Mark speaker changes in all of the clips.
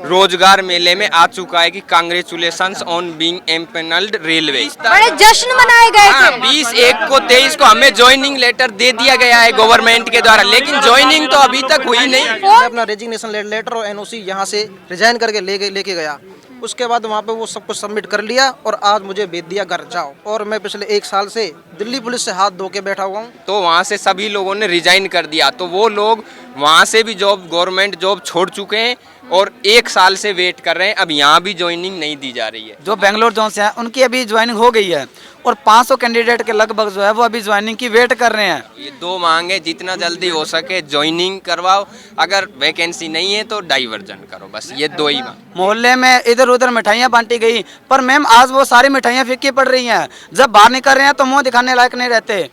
Speaker 1: रोजगार मेले में आ चुका है कि congratulations on being empanelled railway.
Speaker 2: बड़े जश्न मनाए गए थे।
Speaker 1: 20, 1 को 23 को हमें ज्वाइनिंग लेटर दे दिया गया है गवर्नमेंट के द्वारा, लेकिन ज्वाइनिंग तो अभी तक हुई नहीं।
Speaker 3: मैं अपना रेजिग्नेशन लेटर और एनओसी यहाँ से रिजाइन करके लेके गया। उसके बाद वहाँ पे वो सब कुछ सबमिट कर लिया और आज मुझे भेज दिया घर जाओ। और मैं पिछले 1 साल से दिल्ली पुलिस से हाथ धो के बैठा हुआ हूँ।
Speaker 1: तो वहाँ से सभी लोगों ने रिजाइन कर दिया, तो वो लोग वहाँ से भी जॉब, गवर्नमेंट जॉब छोड़ चुके हैं और 1 साल से वेट कर रहे हैं। अब यहाँ भी ज्वाइनिंग नहीं दी जा रही है।
Speaker 4: जो बेंगलोर जोन से हैं उनकी अभी ज्वाइनिंग हो गई है और 500 कैंडिडेट के लगभग जो है वो अभी ज्वाइनिंग की वेट कर रहे हैं।
Speaker 1: ये 2 मांग है, जितना जल्दी हो सके ज्वाइनिंग करवाओ, अगर वैकेंसी नहीं है तो डाइवर्जन करो, बस ये 2 ही मांग।
Speaker 4: मोहल्ले में इधर उधर मिठाइयाँ बांटी गई, पर मैम आज वो सारी मिठाइयाँ फीकी पड़ रही हैं। जब बाहर निकल रहे हैं तो मुंह दिखाने लायक नहीं रहते।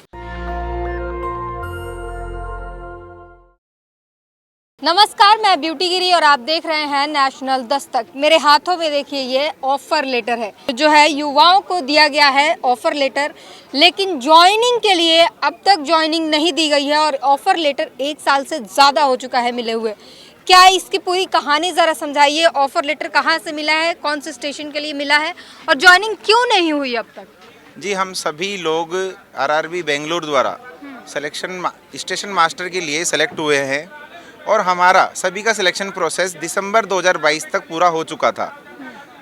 Speaker 2: नमस्कार, मैं ब्यूटी गिरी और आप देख रहे हैं नेशनल दस्तक। मेरे हाथों में देखिए ये ऑफर लेटर है जो है युवाओं को दिया गया है ऑफर लेटर, लेकिन ज्वाइनिंग के लिए अब तक ज्वाइनिंग नहीं दी गई है और ऑफर लेटर 1 साल से ज़्यादा हो चुका है मिले हुए। क्या इसकी पूरी कहानी ज़रा समझाइए। ऑफर लेटर कहाँ से मिला है, कौन से स्टेशन के लिए मिला है और ज्वाइनिंग क्यों नहीं हुई अब तक?
Speaker 5: जी, हम सभी लोग आरआरबी बेंगलोर द्वारा सिलेक्शन स्टेशन मास्टर के लिए सेलेक्ट हुए हैं और हमारा सभी का सिलेक्शन प्रोसेस दिसंबर 2022 तक पूरा हो चुका था।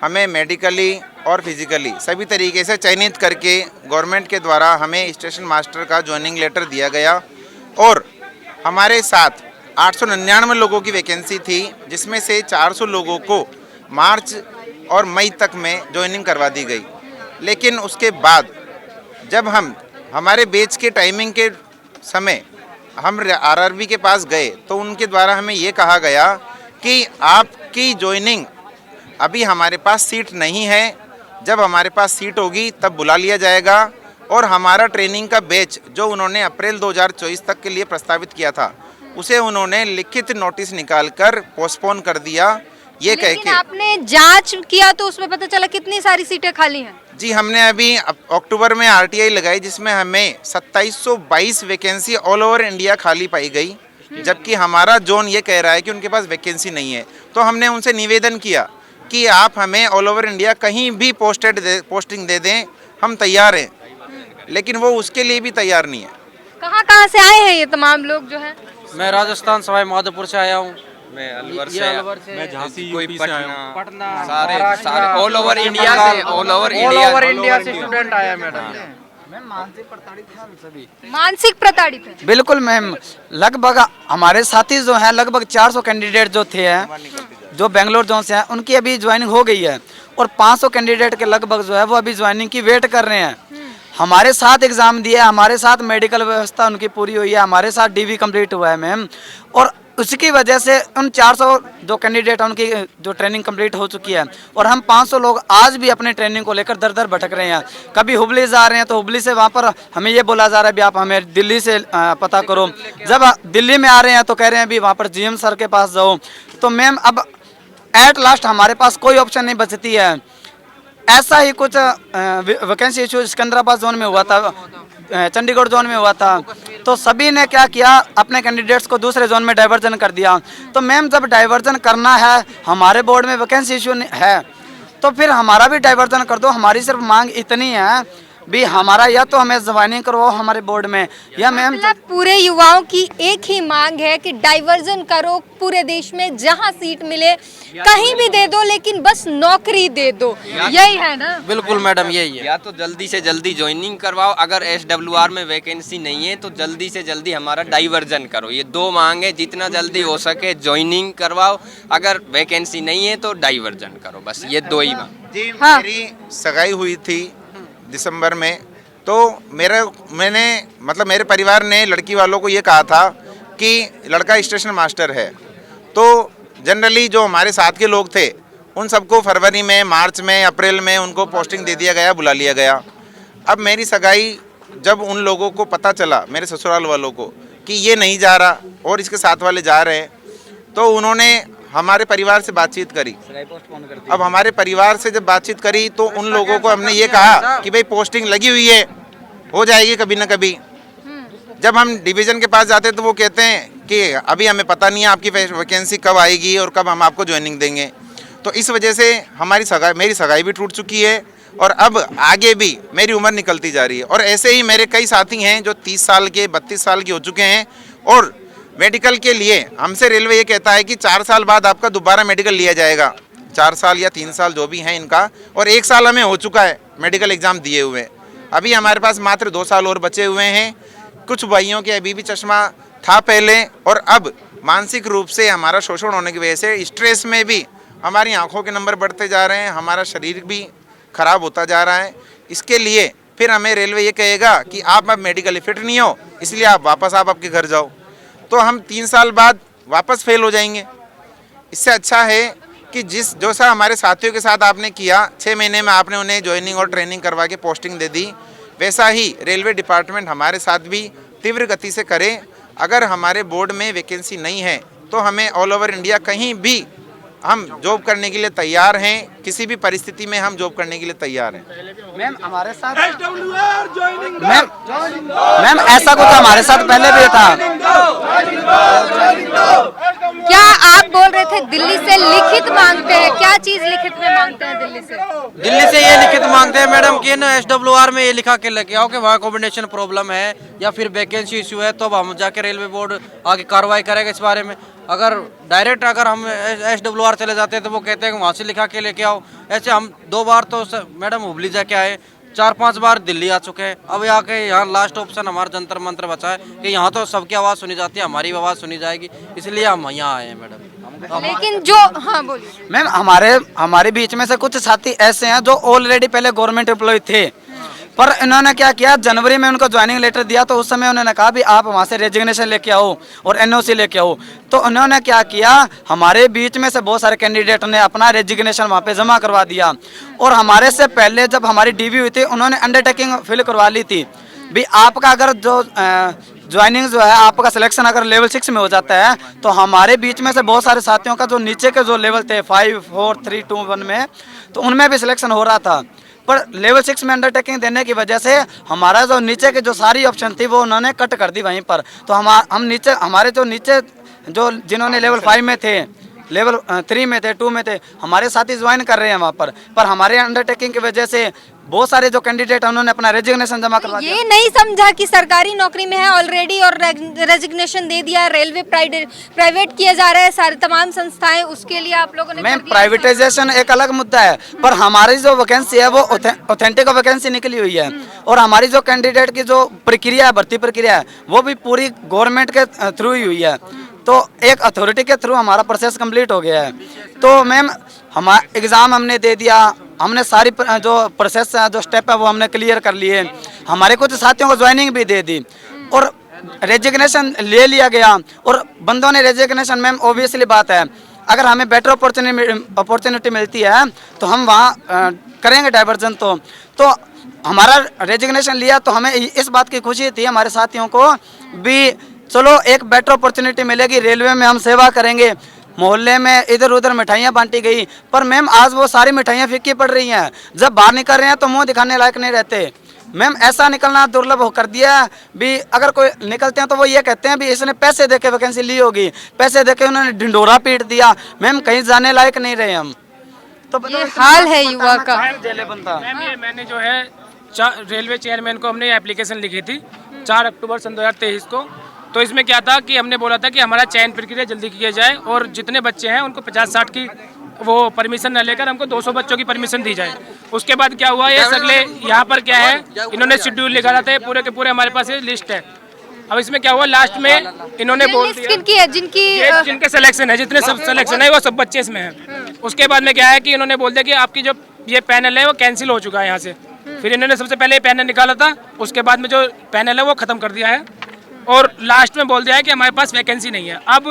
Speaker 5: हमें मेडिकली और फिजिकली सभी तरीके से चयनित करके गवर्नमेंट के द्वारा हमें स्टेशन मास्टर का ज्वाइनिंग लेटर दिया गया और हमारे साथ 899 लोगों की वैकेंसी थी, जिसमें से 400 लोगों को मार्च और मई तक में ज्वाइनिंग करवा दी गई। लेकिन उसके बाद जब हम हमारे बैच के टाइमिंग के समय हम आरआरबी के पास गए तो उनके द्वारा हमें ये कहा गया कि आपकी ज्वाइनिंग अभी हमारे पास सीट नहीं है, जब हमारे पास सीट होगी तब बुला लिया जाएगा। और हमारा ट्रेनिंग का बैच जो उन्होंने अप्रैल 2024 तक के लिए प्रस्तावित किया था उसे उन्होंने लिखित नोटिस निकालकर पोस्टपोन कर दिया। ये कह के
Speaker 2: आपने जांच किया तो उसमें पता चला कितनी सारी सीटें खाली हैं?
Speaker 5: जी, हमने अभी अक्टूबर में आरटीआई लगाई जिसमें हमें 2722 वैकेंसी ऑल ओवर इंडिया खाली पाई गई, जबकि हमारा जोन ये कह रहा है कि उनके पास वैकेंसी नहीं है। तो हमने उनसे निवेदन किया कि आप हमें ऑल ओवर इंडिया कहीं भी पोस्टिंग दे दें, हम तैयार हैं, लेकिन वो उसके लिए भी तैयार नहीं है।
Speaker 2: कहाँ से आए हैं ये तमाम लोग जो है?
Speaker 6: मैं राजस्थान सवाई माधोपुर से आया हूँ।
Speaker 1: मैं अलवर
Speaker 6: ये
Speaker 1: से,
Speaker 6: अलवर से,
Speaker 1: मैं झांसी, कोई
Speaker 6: पटना,
Speaker 1: सारे ऑल ओवर इंडिया से, ऑल ओवर
Speaker 6: इंडिया से स्टूडेंट आया मैडम।
Speaker 2: मानसिक प्रताड़ित है।
Speaker 4: बिल्कुल मैम, लगभग हमारे साथी जो हैं लगभग 400 कैंडिडेट जो थे जो बेंगलोर जोन से हैं उनकी अभी ज्वाइनिंग हो गई है और 500 कैंडिडेट के लगभग जो है वो अभी ज्वाइनिंग की वेट कर रहे हैं। हमारे साथ एग्ज़ाम दिया, हमारे साथ मेडिकल व्यवस्था उनकी पूरी हुई है, हमारे साथ डीवी कंप्लीट हुआ है मैम, और उसकी वजह से उन 400 जो कैंडिडेट हैं उनकी जो ट्रेनिंग कंप्लीट हो चुकी है और हम 500 लोग आज भी अपने ट्रेनिंग को लेकर दर दर भटक रहे हैं। कभी हुबली जा रहे हैं तो हुबली से वहाँ पर हमें ये बोला जा रहा है भी आप हमें दिल्ली से पता करो। जब दिल्ली में आ रहे हैं तो कह रहे हैं भी वहाँ पर जीएम सर के पास जाओ। तो मैम अब एट लास्ट हमारे पास कोई ऑप्शन नहीं बचती है। ऐसा ही कुछ वैकेंसी इशू सिकंदराबाद जोन में हुआ था, चंडीगढ़ जोन में हुआ था, तो सभी ने क्या किया, अपने कैंडिडेट्स को दूसरे जोन में डाइवर्जन कर दिया। तो मैम जब डाइवर्जन करना है, हमारे बोर्ड में वैकेंसी इशू है तो फिर हमारा भी डाइवर्जन कर दो। हमारी सिर्फ मांग इतनी है भी हमारा या तो हमें ज्वाइनिंग करवाओ हमारे बोर्ड में, या मैम
Speaker 2: पूरे युवाओं की एक ही मांग है कि डाइवर्जन करो, पूरे देश में जहां सीट मिले कहीं भी दे दो, लेकिन बस नौकरी दे दो। यही है ना?
Speaker 6: बिल्कुल मैडम, यही है।
Speaker 1: या तो जल्दी से जल्दी ज्वाइनिंग करवाओ, अगर SWR में वैकेंसी नहीं है तो जल्दी से जल्दी हमारा डाइवर्जन करो। ये 2 मांग है, जितना जल्दी हो सके ज्वाइनिंग करवाओ, अगर वैकेंसी नहीं है तो डाइवर्जन करो, बस ये 2 ही मांग।
Speaker 5: जी,
Speaker 2: हाँ।
Speaker 5: मेरी सगाई हुई थी दिसंबर में, तो मेरे परिवार ने लड़की वालों को ये कहा था कि लड़का स्टेशन मास्टर है। तो जनरली जो हमारे साथ के लोग थे उन सबको फरवरी में, मार्च में, अप्रैल में उनको पोस्टिंग दे दिया गया, बुला लिया गया। अब मेरी सगाई जब उन लोगों को पता चला, मेरे ससुराल वालों को, कि ये नहीं जा रहा और इसके साथ वाले जा रहे हैं, तो उन्होंने हमारे परिवार से बातचीत करी। अब हमारे परिवार से जब बातचीत करी तो उन लोगों को हमने ये कहा कि भाई पोस्टिंग लगी हुई है, हो जाएगी कभी ना कभी। जब हम डिवीज़न के पास जाते तो वो कहते हैं कि अभी हमें पता नहीं है आपकी वैकेंसी कब आएगी और कब हम आपको ज्वाइनिंग देंगे। तो इस वजह से मेरी सगाई भी टूट चुकी है और अब आगे भी मेरी उम्र निकलती जा रही है। और ऐसे ही मेरे कई साथी हैं जो 30 साल के 32 साल के हो चुके हैं और मेडिकल के लिए हमसे रेलवे ये कहता है कि 4 साल बाद आपका दोबारा मेडिकल लिया जाएगा, 4 साल या 3 साल जो भी हैं इनका, और 1 साल हमें हो चुका है मेडिकल एग्ज़ाम दिए हुए। अभी हमारे पास मात्र 2 साल और बचे हुए हैं। कुछ भाइयों के अभी भी चश्मा था पहले, और अब मानसिक रूप से हमारा शोषण होने की वजह से स्ट्रेस में भी हमारी आंखों के नंबर बढ़ते जा रहे हैं, हमारा शरीर भी खराब होता जा रहा है। इसके लिए फिर हमें रेलवे ये कहेगा कि आप अब मेडिकली फिट नहीं हो, इसलिए आप वापस आपके घर जाओ, तो हम 3 साल बाद वापस फेल हो जाएंगे। इससे अच्छा है कि जैसा हमारे साथियों के साथ आपने किया, 6 महीने में आपने उन्हें ज्वाइनिंग और ट्रेनिंग करवा के पोस्टिंग दे दी, वैसा ही रेलवे डिपार्टमेंट हमारे साथ भी तीव्र गति से करे। अगर हमारे बोर्ड में वैकेंसी नहीं है तो हमें ऑल ओवर इंडिया कहीं भी हम जॉब करने के लिए तैयार हैं, किसी भी परिस्थिति में हम जॉब करने के लिए तैयार हैं।
Speaker 4: मैम हमारे साथ मैम ऐसा कुछ हमारे साथ पहले भी था।
Speaker 2: क्या आप बोल रहे थे दिल्ली से लिखित मांगते हैं, क्या चीज लिखित में मांगते हैं दिल्ली से?
Speaker 6: दिल्ली से ये लिखित मांगते हैं मैडम कि ना SWR में ये लिखा के लेके आओ कि वहाँ कॉम्बिनेशन प्रॉब्लम है या फिर वैकेंसी इशू है, तो अब हम जाके रेलवे बोर्ड आगे कार्रवाई करेगा इस बारे में। अगर डायरेक्ट अगर हम SWR चले जाते हैं तो वो कहते हैं कि वहाँ से लिखा के लेके आओ। ऐसे हम 2 बार तो मैडम हुबली जाके आए, 4-5 बार दिल्ली आ चुके हैं। अब यहाँ लास्ट ऑप्शन हमारा जंतर मंत्र बचा है कि यहाँ तो सबकी आवाज़ सुनी जाती है, हमारी आवाज़ सुनी जाएगी, इसलिए हम यहाँ आए हैं मैडम।
Speaker 2: लेकिन जो हाँ बोलिए
Speaker 4: मैम हमारे बीच में से कुछ साथी ऐसे हैं जो ऑलरेडी पहले गवर्नमेंट एम्प्लॉय थे, पर इन्होंने क्या किया, जनवरी में उनको ज्वाइनिंग लेटर दिया तो उस समय उन्होंने कहा भी आप वहाँ से रेजिग्नेशन लेके आओ और NOC लेके आओ। तो उन्होंने क्या किया, हमारे बीच में से बहुत सारे कैंडिडेट ने अपना रेजिग्नेशन वहाँ पे जमा करवा दिया, और हमारे से पहले जब हमारी DV हुई थी उन्होंने अंडरटेकिंग फिल करवा ली थी भी आपका अगर जो ज्वाइनिंग जो है आपका सिलेक्शन अगर लेवल 6 में हो जाता है, तो हमारे बीच में से बहुत सारे साथियों का जो नीचे के जो लेवल थे 5, 4, 3, 2, 1 में, तो उनमें भी सिलेक्शन हो रहा था। पर लेवल 6 में अंडरटेकिंग देने की वजह से हमारा जो नीचे की जो सारी ऑप्शन थी वो उन्होंने कट कर दी वहीं पर। तो हम नीचे हमारे जो नीचे जो जिन्होंने लेवल 5 में थे, लेवल 3 में थे, 2 में थे, हमारे साथी ज्वाइन कर रहे हैं वहाँ पर हमारे अंडरटेकिंग की वजह से बहुत सारे जो कैंडिडेट उन्होंने अपना रेजिग्नेशन जमा करवा दिया।
Speaker 2: ये नहीं समझा कि सरकारी नौकरी में है ऑलरेडी और रेजिग्नेशन दे दिया, रेलवे प्राइवेट किया जा रहा है सारे तमाम संस्थाएं, उसके लिए आप लोगों ने
Speaker 4: मैम प्राइवेटाइजेशन एक अलग मुद्दा है, पर हमारी जो वैकेंसी है वो ऑथेंटिक वैकेंसी निकली हुई है, और हमारी जो कैंडिडेट की जो प्रक्रिया है, भर्ती प्रक्रिया है, वो भी पूरी गवर्नमेंट के थ्रू ही हुई है। तो एक अथॉरिटी के थ्रू हमारा प्रोसेस कंप्लीट हो गया है। तो मैम हमारा एग्ज़ाम हमने दे दिया, हमने सारी जो प्रोसेस है, जो स्टेप है वो हमने क्लियर कर लिए। हमारे कुछ साथियों को ज्वाइनिंग भी दे दी और रेजिग्नेशन ले लिया गया, और बंदों ने रेजिग्नेशन, मैम ऑब्वियसली बात है, अगर हमें बेटर अपॉर्चुनिटी मिलती है तो हम वहाँ करेंगे डाइवर्जन। तो हमारा रेजिग्नेशन लिया तो हमें इस बात की खुशी थी हमारे साथियों को भी, चलो एक बेटर अपॉर्चुनिटी मिलेगी, रेलवे में हम सेवा करेंगे। मोहल्ले में इधर उधर मिठाइयाँ बांटी गई, पर मैम आज वो सारी मिठाइयाँ फीकी पड़ रही हैं। जब बाहर निकल रहे हैं तो मुंह दिखाने लायक नहीं रहते। मैम ऐसा निकलना दुर्लभ कर दिया है भी, अगर कोई निकलते हैं तो वो ये कहते हैं भी इसने पैसे देके वैकेंसी ली होगी, पैसे देके उन्होंने ढिंडोरा पीट दिया। मैम कहीं जाने लायक नहीं रहे हम। तो
Speaker 2: ये हाल है युवा का।
Speaker 7: मैम ये मैंने जो है रेलवे चेयरमैन को हमने एप्लीकेशन लिखी थी 4 अक्टूबर सन 2023 को। तो इसमें क्या था कि हमने बोला था कि हमारा चयन प्रक्रिया जल्दी किया जाए और जितने बच्चे हैं उनको 50-60 की वो परमिशन न लेकर हमको 200 बच्चों की परमिशन दी जाए। उसके बाद क्या हुआ, ये सगले यहाँ पर क्या है, इन्होंने शेड्यूल लिखा था, पूरे के पूरे हमारे पास ये लिस्ट है। अब इसमें क्या हुआ, लास्ट में इन्होंने बोल दिया जिनके सिलेक्शन है, जितने सब सिलेक्शन है वो सब बच्चे इसमें हैं। उसके बाद में क्या है कि इन्होंने बोल दिया कि आपकी जो ये पैनल है वो कैंसिल हो चुका है यहाँ से। फिर इन्होंने सबसे पहले पैनल निकाला था, उसके बाद में जो पैनल है वो ख़त्म कर दिया है, और लास्ट में बोल दिया है कि हमारे पास वैकेंसी नहीं है। अब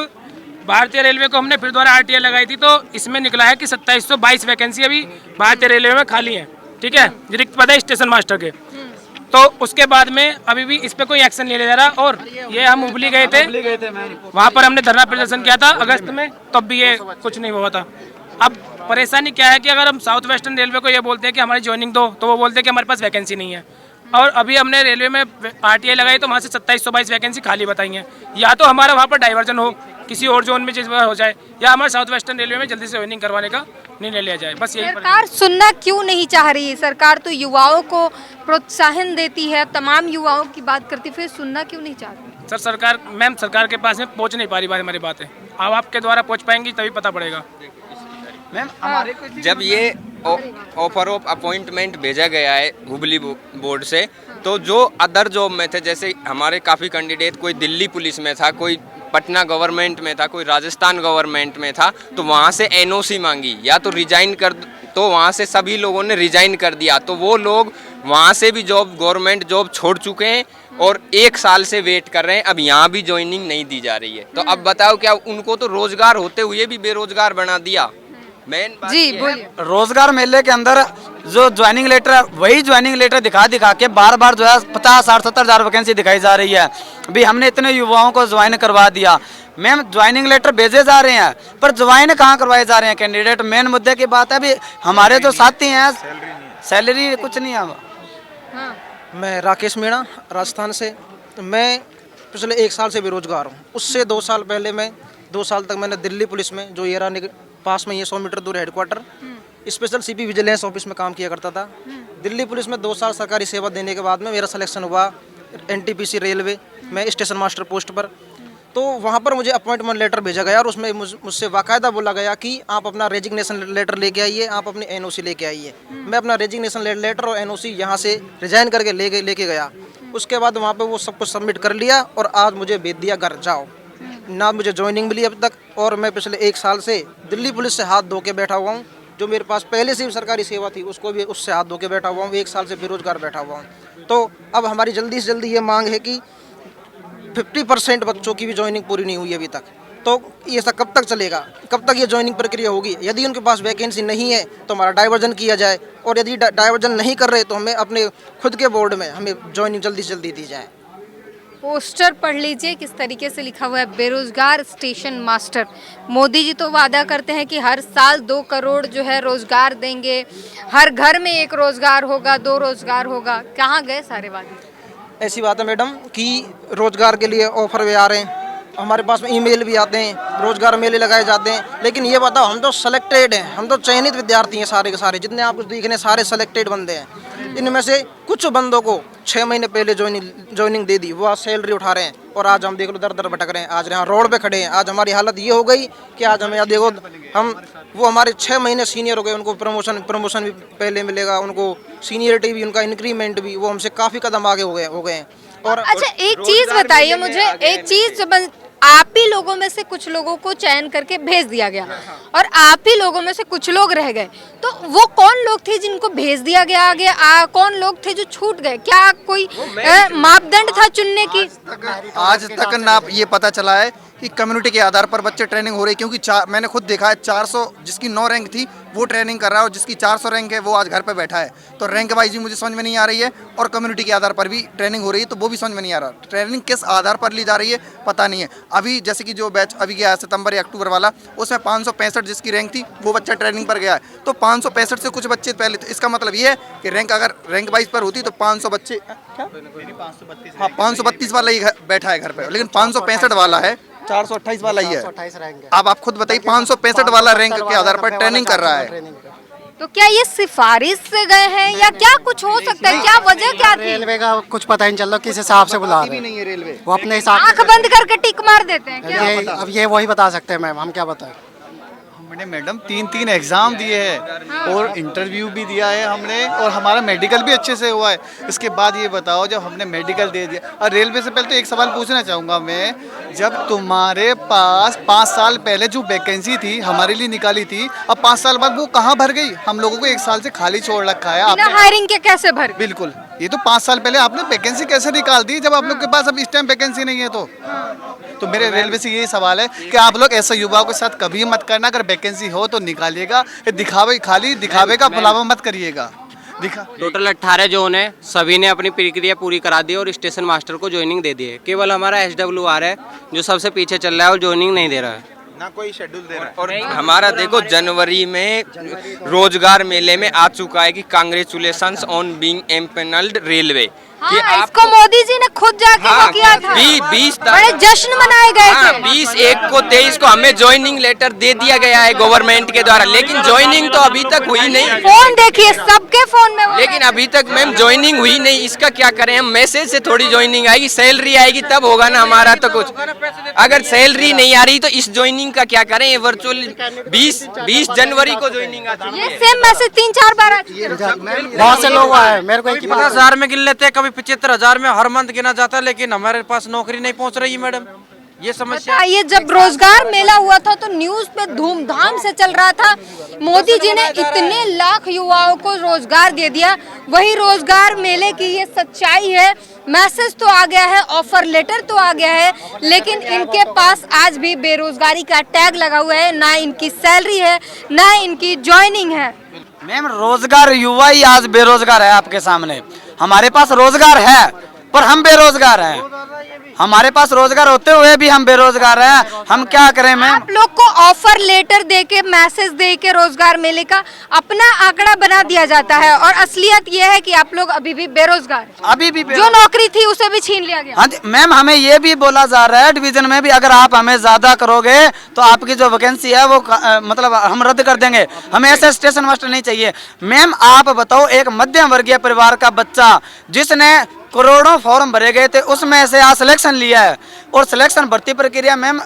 Speaker 7: भारतीय रेलवे को हमने फिर दोबारा RTI लगाई थी, तो इसमें निकला है कि 2722 वैकेंसी अभी भारतीय रेलवे में खाली है। ठीक है, रिक्त पद है स्टेशन मास्टर के। तो उसके बाद में अभी भी इस पर कोई एक्शन नहीं लिया जा रहा। और ये हम हुबली गए थे, वहाँ पर हमने धरना प्रदर्शन किया था अगस्त में, तब भी ये कुछ नहीं हुआ था। अब परेशानी क्या है कि अगर हम साउथ वेस्टर्न रेलवे को ये बोलते हैं कि हमारी ज्वाइनिंग दो, तो वो बोलते हैं कि हमारे पास वैकेंसी नहीं है। और अभी हमने रेलवे में RTI लगाई तो वहाँ से 2722 वैकेंसी खाली बताई हैं। या तो हमारा वहाँ पर डाइवर्जन हो किसी और जोन में जिस बार हो जाए, या हमारे साउथ वेस्टर्न रेलवे में जल्दी से ज्वाइनिंग करवाने का निर्णय लिया जाए। बस यही
Speaker 2: सरकार सुनना क्यों नहीं चाह रही है? सरकार तो युवाओं को प्रोत्साहन देती है, तमाम युवाओं की बात करती, फिर सुनना क्यों नहीं चाहती?
Speaker 7: सर सरकार मैम सरकार के पास में पहुंच नहीं पा रही हमारी बातें। अब आपके द्वारा पहुंच पाएंगी तभी पता पड़ेगा।
Speaker 4: मैम हमारे को
Speaker 1: जब ये ऑफर ऑफ अपॉइंटमेंट भेजा गया है हुबली बोर्ड से, तो जो अदर जॉब में थे, जैसे हमारे काफ़ी कैंडिडेट, कोई दिल्ली पुलिस में था, कोई पटना गवर्नमेंट में था, कोई राजस्थान गवर्नमेंट में था, तो वहाँ से एनओसी मांगी या तो रिजाइन कर, तो वहाँ से सभी लोगों ने रिजाइन कर दिया। तो वो लोग वहाँ से भी जॉब, गवर्नमेंट जॉब छोड़ चुके हैं और 1 साल से वेट कर रहे हैं। अब यहाँ भी ज्वाइनिंग नहीं दी जा रही है। तो अब बताओ, क्या उनको तो रोजगार होते हुए भी बेरोजगार बना दिया? मेन बात
Speaker 2: जी
Speaker 1: ये है।
Speaker 2: बोलिए।
Speaker 4: रोजगार मेले के अंदर जो ज्वाइनिंग लेटर है, वही ज्वाइनिंग लेटर दिखा दिखा के बार बार जो है 50, 60, 70 हज़ार वैकेंसी दिखाई जा रही है। अभी हमने इतने युवाओं को ज्वाइन करवा दिया। मैम ज्वाइनिंग लेटर भेजे जा रहे हैं, पर ज्वाइन कहाँ करवाए जा रहे हैं कैंडिडेट? मेन मुद्दे की बात है। अभी हमारे जो साथी हैं, सैलरी कुछ नहीं है।
Speaker 2: हाँ।
Speaker 3: मैं राकेश मीणा राजस्थान से। मैं पिछले 1 साल से बेरोजगार हूँ। उससे 2 साल पहले मैं 2 साल तक मैंने दिल्ली पुलिस में, जो येरा पास में ये 100 मीटर दूर headquarter, special CP vigilance office में काम किया करता था। दिल्ली पुलिस में 2 साल सरकारी सेवा देने के बाद में मेरा सिलेक्शन हुआ एनटीपीसी रेलवे में स्टेशन मास्टर पोस्ट पर। तो वहाँ पर मुझे अपॉइंटमेंट लेटर भेजा गया और उसमें मुझसे बाकायदा बोला गया कि आप अपना रेजिग्नेशन लेटर लेके आइए, आप अपनी एनओसी लेके आइए। मैं अपना रेजिग्नेशन लेटर और एनओसी यहाँ से रिजाइन करके लेके गया। उसके बाद वहाँ पे वो सब कुछ सबमिट कर लिया और आज मुझे भेज दिया घर जाओ। ना मुझे ज्वाइनिंग मिली अब तक, और मैं पिछले 1 साल से दिल्ली पुलिस से हाथ धो के बैठा हुआ हूँ। जो मेरे पास पहले से भी सरकारी सेवा थी, उसको भी उससे हाथ धो के बैठा हुआ हूँ। 1 साल से बेरोजगार बैठा हुआ हूँ। तो अब हमारी जल्दी से जल्दी ये मांग है कि 50% बच्चों की भी ज्वाइनिंग पूरी नहीं हुई अभी तक। तो ये सब कब तक चलेगा? कब तक ये ज्वाइनिंग प्रक्रिया होगी? यदि उनके पास वैकेंसी नहीं है तो हमारा डाइवर्जन किया जाए, और यदि डाइवर्जन नहीं कर रहे तो हमें अपने खुद के बोर्ड में हमें ज्वाइनिंग जल्दी से जल्दी दी जाए।
Speaker 2: पोस्टर पढ़ लीजिए किस तरीके से लिखा हुआ है, बेरोजगार स्टेशन मास्टर। मोदी जी तो वादा करते हैं कि हर साल 2 करोड़ जो है रोजगार देंगे, हर घर में 1 रोजगार होगा, 2 रोजगार होगा। कहाँ गए सारे वादे?
Speaker 3: ऐसी बात है मैडम कि रोजगार के लिए ऑफर भी आ रहे हैं, हमारे पास में ईमेल भी आते हैं, रोजगार मेले लगाए जाते हैं। लेकिन ये बताओ, हम तो सेलेक्टेड हैं, हम तो चयनित विद्यार्थी हैं, सारे के सारे जितने आपको दिख रहे हैं सारे सेलेक्टेड बंदे हैं। इनमें से कुछ बंदों को 6 महीने पहले ज्वाइनिंग दे दी, वो आज सैलरी उठा रहे हैं, और आज हम देख लो दर दर भटक रहे हैं। आज यहाँ रोड पे खड़े हैं। आज हमारी हालत ये हो गई कि आज हमें देखो, हम वो हमारे 6 महीने सीनियर हो गए, उनको प्रमोशन भी पहले मिलेगा, उनको सीनियरिटी भी, उनका इंक्रीमेंट भी, वो हमसे काफ़ी कदम आगे हो गए हैं। और
Speaker 2: अच्छा एक चीज बताइए मुझे, एक चीज, आप ही लोगों में से कुछ लोगों को चयन करके भेज दिया गया और आप ही लोगों में से कुछ लोग रह गए, तो वो कौन लोग थे जिनको भेज दिया गया आगे? कौन लोग थे जो छूट गए? क्या कोई मापदंड था चुनने की?
Speaker 8: आज तक ना ये पता चला है कि कम्युनिटी के आधार पर बच्चे ट्रेनिंग हो रही है, क्योंकि मैंने खुद देखा है 400 जिसकी 9 रैंक थी वो ट्रेनिंग कर रहा है, और जिसकी 400 रैंक है वो आज घर पे बैठा है। तो रैंक वाइज भी मुझे समझ में नहीं आ रही है, और कम्युनिटी के आधार पर भी ट्रेनिंग हो रही है, तो वो भी समझ में नहीं आ रहा। ट्रेनिंग किस आधार पर ली जा रही है पता नहीं है। अभी जैसे कि जो बैच अभी गया है सितंबर या अक्टूबर वाला, उसमें 565 जिसकी रैंक थी वो बच्चा ट्रेनिंग पर गया है। तो 565 से कुछ बच्चे पहले, तो इसका मतलब ये है कि रैंक अगर रैंक वाइज पर होती तो 500 बच्चे, क्या 532 वाला ही बैठा है घर पे, लेकिन 565 वाला है, 428 वाला ही है। अब आप खुद बताइए, 565 वाला रैंक के आधार पर ट्रेनिंग कर रहा है।
Speaker 2: तो क्या ये सिफारिश से गए हैं या क्या कुछ हो सकता है? क्या वजह क्या थी?
Speaker 9: रेलवे का कुछ पता ही नहीं चल रहा किस हिसाब से बुला रहे
Speaker 8: नहीं है रेलवे,
Speaker 9: वो अपने हिसाब
Speaker 2: आंख बंद करके टिक मार देते हैं क्या?
Speaker 9: अब ये वही बता सकते हैं मैम, हम क्या बताएं।
Speaker 10: हमने मैडम 3 एग्ज़ाम दिए हैं और इंटरव्यू भी दिया है हमने, और हमारा मेडिकल भी अच्छे से हुआ है। इसके बाद ये बताओ, जब हमने मेडिकल दे दिया, और रेलवे से पहले तो एक सवाल पूछना चाहूँगा मैं, जब तुम्हारे पास 5 साल पहले जो वैकेंसी थी हमारे लिए निकाली थी, अब 5 साल बाद वो कहाँ भर गई? हम लोगों को 1 साल से खाली छोड़ रखा है
Speaker 2: बिना
Speaker 10: आपने।
Speaker 2: हायरिंग के कैसे भर?
Speaker 10: बिल्कुल, ये तो 5 साल पहले आपने वैकेंसी कैसे निकाल दी जब आप लोग के पास अब इस टाइम वैकेंसी नहीं है? तो मेरे रेलवे से यही सवाल है कि आप लोग ऐसे युवाओं के साथ कभी मत करना, अगर वैकेंसी हो तो निकालिएगा, खाली दिखावे का भुलावा मत करिएगा।
Speaker 6: टोटल 18 जोन है, सभी ने अपनी प्रक्रिया पूरी करा दी और स्टेशन मास्टर को ज्वाइनिंग दे दी है। केवल हमारा SWR है जो सबसे पीछे चल रहा है और ज्वाइनिंग नहीं दे रहा है,
Speaker 5: ना कोई शेड्यूल दे रहा है।
Speaker 1: और हमारा देखो जनवरी में रोजगार मेले में आ चुका है कि congratulations on being empanelled railway.
Speaker 2: हाँ, इसको मोदी जी ने खुद जाके वो किया था।
Speaker 1: 20
Speaker 2: बड़े जश्न मनाए गए थे।
Speaker 1: 20/1 को 23 को हमें ज्वाइनिंग लेटर दे दिया गया है गवर्नमेंट के द्वारा, लेकिन ज्वाइनिंग तो अभी तक हुई नहीं।
Speaker 2: फोन देखिए, सबके फोन में वो
Speaker 1: लेकिन अभी तक मैम ज्वाइनिंग हुई नहीं, इसका क्या करें हम? मैसेज से थोड़ी ज्वाइनिंग आएगी, सैलरी आएगी तब होगा ना हमारा तो कुछ। अगर सैलरी नहीं आ रही तो इस ज्वाइनिंग का क्या करें? वर्चुअल 20 जनवरी को ज्वाइनिंग आ चुकी
Speaker 2: ये
Speaker 1: है।
Speaker 2: सेम मैसेज 3-4 बार आ चुके हैं।
Speaker 9: बहुत से लोग आए, मेरे को एक ही बात
Speaker 6: 50,000 में गिन लेते हैं, कभी 75,000 में हर मंथ गिना जाता है, लेकिन हमारे पास नौकरी नहीं पहुंच रही मैडम, ये समस्या।
Speaker 2: ये जब रोजगार मेला हुआ था तो न्यूज पे धूमधाम से चल रहा था, मोदी जी ने इतने लाख युवाओं को रोजगार दे दिया। वही रोजगार मेले की ये सच्चाई है। मैसेज तो आ गया है, ऑफर लेटर तो आ गया है, लेकिन इनके पास आज भी बेरोजगारी का टैग लगा हुआ है। ना इनकी सैलरी है, ना इनकी ज्वाइनिंग है।
Speaker 4: मैम रोजगार युवा ही आज बेरोजगार है आपके सामने। हमारे पास रोजगार है पर हम बेरोजगार हैं। हमारे पास रोजगार होते हुए भी हम बेरोजगार हैं। हम क्या करें मैम?
Speaker 2: आप लोग को ऑफर लेटर देके, मैसेज देके रोजगार मेले का अपना आंकड़ा बना दिया जाता है, और असलियत ये है कि आप लोग अभी भी बेरोजगार हैं।
Speaker 4: अभी भी
Speaker 2: जो नौकरी थी उसे भी छीन लिया गया।
Speaker 4: हाँ जी मैम, हमें ये भी बोला जा रहा है डिवीजन में भी, अगर आप हमें ज्यादा करोगे तो आपकी जो वैकेंसी है वो मतलब हम रद्द कर देंगे। हमें ऐसे स्टेशन मास्टर नहीं चाहिए। मैम आप बताओ, एक मध्यम वर्गीय परिवार का बच्चा जिसने करोड़ों फॉर्म भरे गए थे उसमें से आज सिलेक्शन लिया है, और सिलेक्शन भर्ती प्रक्रिया मैम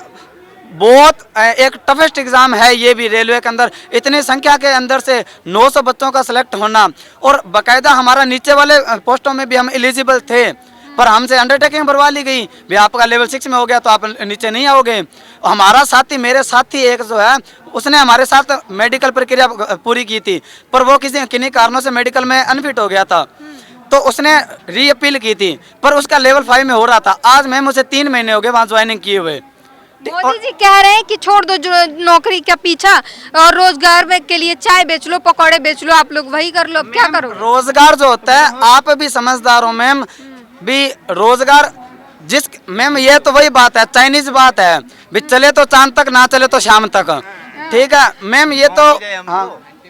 Speaker 4: बहुत एक टफेस्ट एग्जाम है। ये भी रेलवे के अंदर इतनी संख्या के अंदर से 900 बच्चों का सिलेक्ट होना, और बाकायदा हमारा नीचे वाले पोस्टों में भी हम एलिजिबल थे, पर हमसे अंडरटेकिंग भरवा ली गई भी आपका लेवल 6 में हो गया तो आप नीचे नहीं आओगे। हमारा साथी, मेरे साथी एक जो है, उसने हमारे साथ मेडिकल प्रक्रिया पूरी की थी, पर वो किन्हीं कारणों से मेडिकल में अनफिट हो गया था, तो उसने री अपील की थी, पर उसका लेवल 5 में हो रहा था। आज मैम उसे 3 महीने हो गए वहाँ ज्वाइनिंग किए हुए।
Speaker 2: मोदी जी कह रहे हैं कि छोड़ दो जो नौकरी का पीछा और रोजगार के लिए चाय बेच लो, पकौड़े बेच लो, आप लोग वही कर लो। क्या करो?
Speaker 4: रोजगार जो होता है, आप भी समझदार हो मैम, भी रोजगार जिस मैम ये तो वही बात है, चाइनीज बात है भी, चले तो चांद तक, ना चले तो शाम तक। ठीक है मैम, ये तो हाँ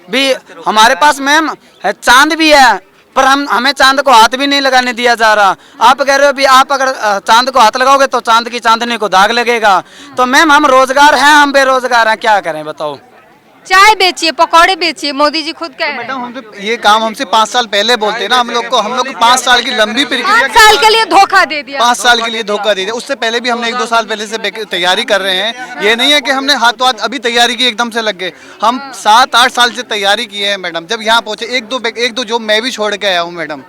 Speaker 4: भी हमारे पास मैम चांद भी है, पर हमें चांद को हाथ भी नहीं लगाने दिया जा रहा। आप कह रहे हो भी आप अगर चांद को हाथ लगाओगे तो चांद की चांदनी को दाग लगेगा। तो मैम हम रोजगार हैं, हम बेरोजगार हैं, क्या करें बताओ?
Speaker 2: चाय बेचिए, पकौड़े बेचिए, मोदी जी खुद कह रहे हैं।
Speaker 10: मैडम हमसे ये काम हमसे 5 साल पहले बोलते हैं ना, हम लोग को 5 साल की लंबी प्रक्रिया
Speaker 2: 5 साल के लिए धोखा दे दिया।
Speaker 10: 5 साल के लिए धोखा दे दिया। उससे पहले भी हमने 1-2 साल पहले से तैयारी कर रहे हैं। ये नहीं है कि हमने हाथों हाथ अभी तैयारी की एकदम से लग गए। हम 7-8 साल से तैयारी की है मैडम। जब यहाँ पहुँचे एक दो जॉब मैं भी छोड़ के आया हूँ मैडम।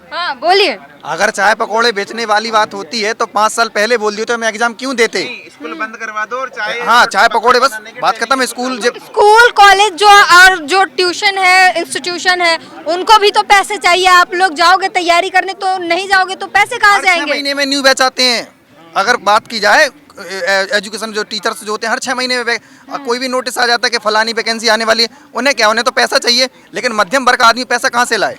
Speaker 2: हाँ बोलिए।
Speaker 8: अगर चाय पकौड़े बेचने वाली बात होती है तो 5 साल पहले बोल दिए तो हम एग्जाम क्यों देते?
Speaker 5: स्कूल बंद करवा दो और चाय,
Speaker 8: हाँ चाय पकौड़े बस, बात खत्म है। स्कूल
Speaker 2: कॉलेज जो और जो ट्यूशन है, इंस्टीट्यूशन है, उनको भी तो पैसे चाहिए। आप लोग जाओगे तैयारी करने तो नहीं जाओगे तो पैसे कहाँ से आएंगे?
Speaker 8: 6 महीने में न्यू बैच आते हैं। अगर बात की जाए एजुकेशन जो टीचर्स जो होते हैं, हर 6 महीने में कोई भी नोटिस आ जाता है कि फलानी वैकेंसी आने वाली है। उन्हें क्या, उन्हें तो पैसा चाहिए, लेकिन मध्यम वर्ग का आदमी पैसा कहाँ से लाए?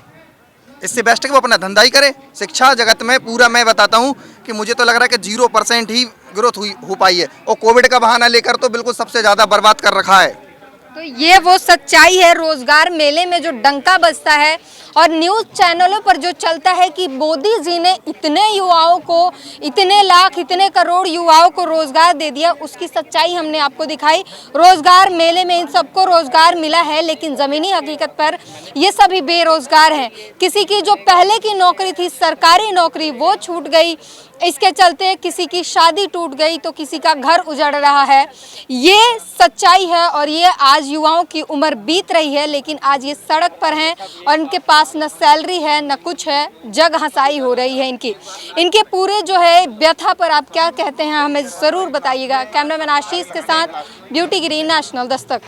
Speaker 8: इससे बेस्ट है कि वो अपना धंधा ही करे। शिक्षा जगत में पूरा मैं बताता हूँ कि मुझे तो लग रहा है कि 0% ही ग्रोथ हो पाई है, और कोविड का बहाना लेकर तो बिल्कुल सबसे ज़्यादा बर्बाद कर रखा है।
Speaker 2: तो ये वो सच्चाई है। रोजगार मेले में जो डंका बजता है और न्यूज़ चैनलों पर जो चलता है कि मोदी जी ने इतने युवाओं को, इतने लाख, इतने करोड़ युवाओं को रोजगार दे दिया, उसकी सच्चाई हमने आपको दिखाई। रोजगार मेले में इन सबको रोजगार मिला है, लेकिन ज़मीनी हकीकत पर ये सभी बेरोजगार हैं। किसी की जो पहले की नौकरी थी, सरकारी नौकरी, वो छूट गई। इसके चलते किसी की शादी टूट गई तो किसी का घर उजड़ रहा है। ये सच्चाई है, और ये आज युवाओं की उम्र बीत रही है, लेकिन आज ये सड़क पर हैं और इनके पास न सैलरी है न कुछ है। जग हंसाई हो रही है इनके पूरे जो है व्यथा पर आप क्या कहते हैं हमें ज़रूर बताइएगा। कैमरामैन आशीष के साथ ब्यूटी गिरी, नेशनल दस्तक।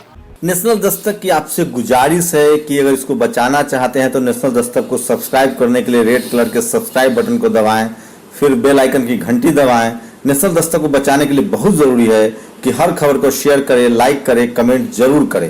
Speaker 11: नेशनल दस्तक की आपसे गुजारिश है कि अगर इसको बचाना चाहते हैं तो नेशनल दस्तक को सब्सक्राइब करने के लिए रेड कलर के सब्सक्राइब बटन को दबाएं, फिर बेल आइकन की घंटी दबाएं। नेशनल दस्तक को बचाने के लिए बहुत जरूरी है कि हर खबर को शेयर करें, लाइक करें, कमेंट जरूर करें।